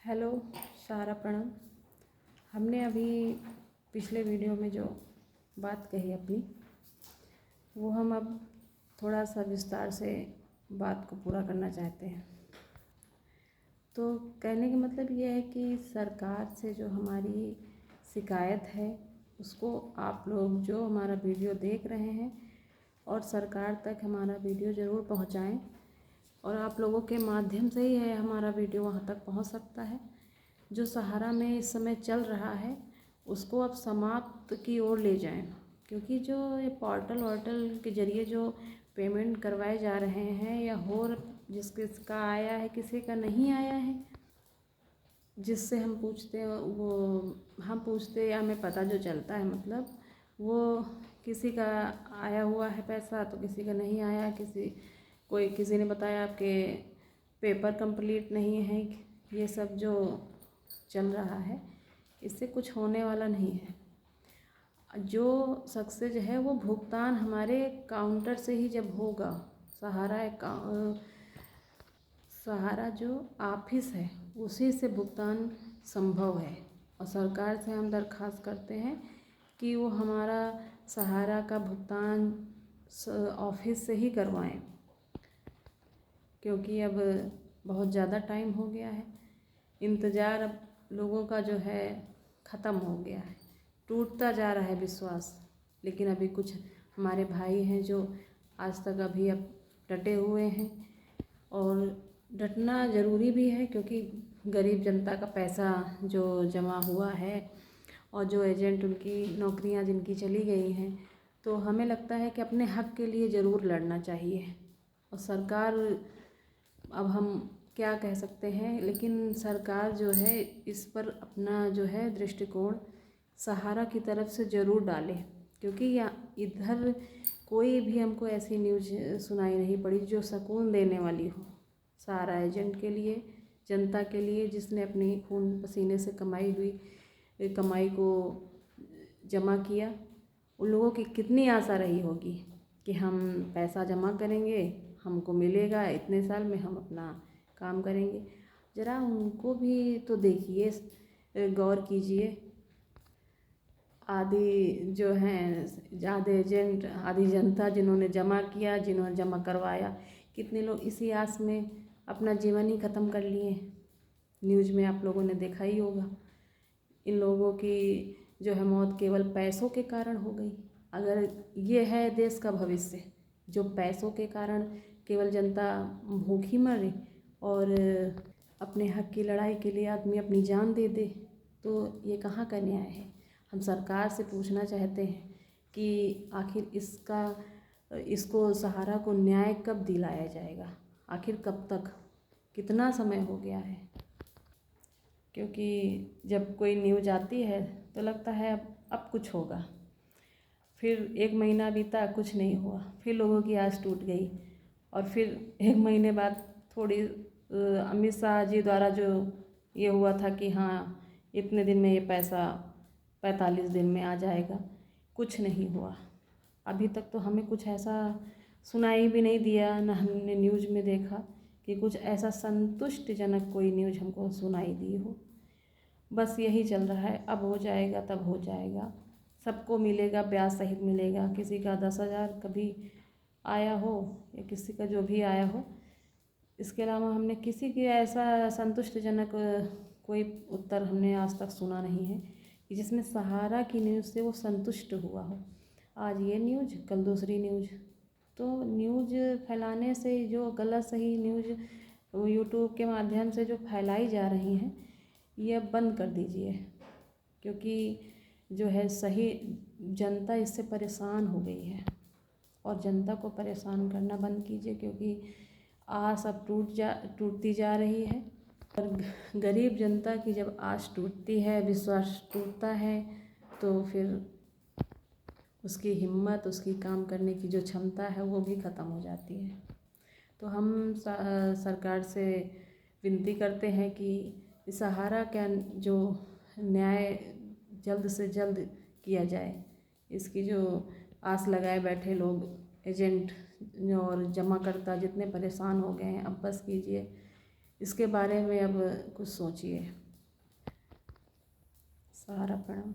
Hello सारा प्रणाम। हमने अभी पिछले वीडियो में जो बात कही अपनी, वो हम अब थोड़ा सा विस्तार से बात को पूरा करना चाहते हैं। तो कहने का मतलब ये है कि सरकार से जो हमारी शिकायत है उसको आप लोग जो हमारा वीडियो देख रहे हैं और सरकार तक हमारा वीडियो ज़रूर पहुंचाएं। और आप लोगों के माध्यम से ही है हमारा वीडियो वहां तक पहुंच सकता है। जो सहारा में इस समय चल रहा है उसको अब समाप्त की ओर ले जाएं, क्योंकि जो ये पोर्टल वोर्टल के ज़रिए जो पेमेंट करवाए जा रहे हैं या जिसका आया है किसी का नहीं आया है, जिससे हम पूछते या हमें पता जो चलता है, मतलब वो किसी का आया हुआ है पैसा तो किसी का नहीं आया। किसी ने बताया आपके पेपर कंप्लीट नहीं है। ये सब जो चल रहा है इससे कुछ होने वाला नहीं है। जो सक्सेस है वो भुगतान हमारे काउंटर से ही जब होगा, सहारा जो ऑफिस है उसी से भुगतान संभव है। और सरकार से हम दरख्वास्त करते हैं कि वो हमारा सहारा का भुगतान ऑफिस से ही करवाएं, क्योंकि अब बहुत ज़्यादा टाइम हो गया है। इंतज़ार अब लोगों का जो है ख़त्म हो गया है, टूटता जा रहा है विश्वास। लेकिन अभी कुछ हमारे भाई हैं जो आज तक अभी अब डटे हुए हैं, और डटना ज़रूरी भी है, क्योंकि गरीब जनता का पैसा जो जमा हुआ है और जो एजेंट उनकी नौकरियां जिनकी चली गई हैं, तो हमें लगता है कि अपने हक़ के लिए ज़रूर लड़ना चाहिए। और सरकार, अब हम क्या कह सकते हैं, लेकिन सरकार जो है इस पर अपना जो है दृष्टिकोण सहारा की तरफ से ज़रूर डाले, क्योंकि इधर कोई भी हमको ऐसी न्यूज़ सुनाई नहीं पड़ी जो सुकून देने वाली हो। सारा एजेंट के लिए, जनता के लिए, जिसने अपनी खून पसीने से कमाई हुई कमाई को जमा किया, उन लोगों की कितनी आशा रही होगी कि हम पैसा जमा करेंगे, हमको मिलेगा, इतने साल में हम अपना काम करेंगे। ज़रा उनको भी तो देखिए, गौर कीजिए। आदि जो हैं, आधे एजेंट, आधी जनता जिन्होंने जमा किया, जिन्होंने जमा करवाया, कितने लोग इसी आस में अपना जीवन ही ख़त्म कर लिए। न्यूज़ में आप लोगों ने देखा ही होगा। इन लोगों की जो है मौत केवल पैसों के कारण हो गई। अगर ये है देश का भविष्य, जो पैसों के कारण केवल जनता भूखी मरे और अपने हक की लड़ाई के लिए आदमी अपनी जान दे दे, तो ये कहाँ का न्याय है। हम सरकार से पूछना चाहते हैं कि आखिर इसको सहारा को न्याय कब दिलाया जाएगा, आखिर कब तक, कितना समय हो गया है। क्योंकि जब कोई न्यूज़ आती है तो लगता है अब कुछ होगा, फिर 1 महीना बीता, कुछ नहीं हुआ, फिर लोगों की आस टूट गई, और फिर 1 महीने बाद थोड़ी अमित शाह जी द्वारा जो ये हुआ था कि हाँ इतने दिन में ये पैसा 45 दिन में आ जाएगा, कुछ नहीं हुआ। अभी तक तो हमें कुछ ऐसा सुनाई भी नहीं दिया, ना हमने न्यूज़ में देखा कि कुछ ऐसा संतुष्टिजनक कोई न्यूज़ हमको सुनाई दी हो। बस यही चल रहा है, अब हो जाएगा, तब हो जाएगा, सबको मिलेगा, ब्याज सहित मिलेगा। किसी का 10,000 कभी आया हो या किसी का जो भी आया हो, इसके अलावा हमने किसी की ऐसा संतुष्टिजनक कोई उत्तर हमने आज तक सुना नहीं है कि जिसमें सहारा की न्यूज़ से वो संतुष्ट हुआ हो। आज ये न्यूज़, कल दूसरी न्यूज़। तो न्यूज़ फैलाने से, जो गलत सही न्यूज़ यूट्यूब के माध्यम से जो फैलाई जा रही हैं, ये बंद कर दीजिए, क्योंकि जो है सही जनता इससे परेशान हो गई है। और जनता को परेशान करना बंद कीजिए, क्योंकि आस अब टूटती जा रही है। और गरीब जनता की जब आस टूटती है, विश्वास टूटता है, तो फिर उसकी हिम्मत, उसकी काम करने की जो क्षमता है वो भी ख़त्म हो जाती है। तो हम सरकार से विनती करते हैं कि सहारा का जो न्याय जल्द से जल्द किया जाए। इसकी जो आस लगाए बैठे लोग, एजेंट और जमाकर्ता जितने परेशान हो गए हैं, अब बस कीजिए, इसके बारे में अब कुछ सोचिए। सहारा प्रणाम।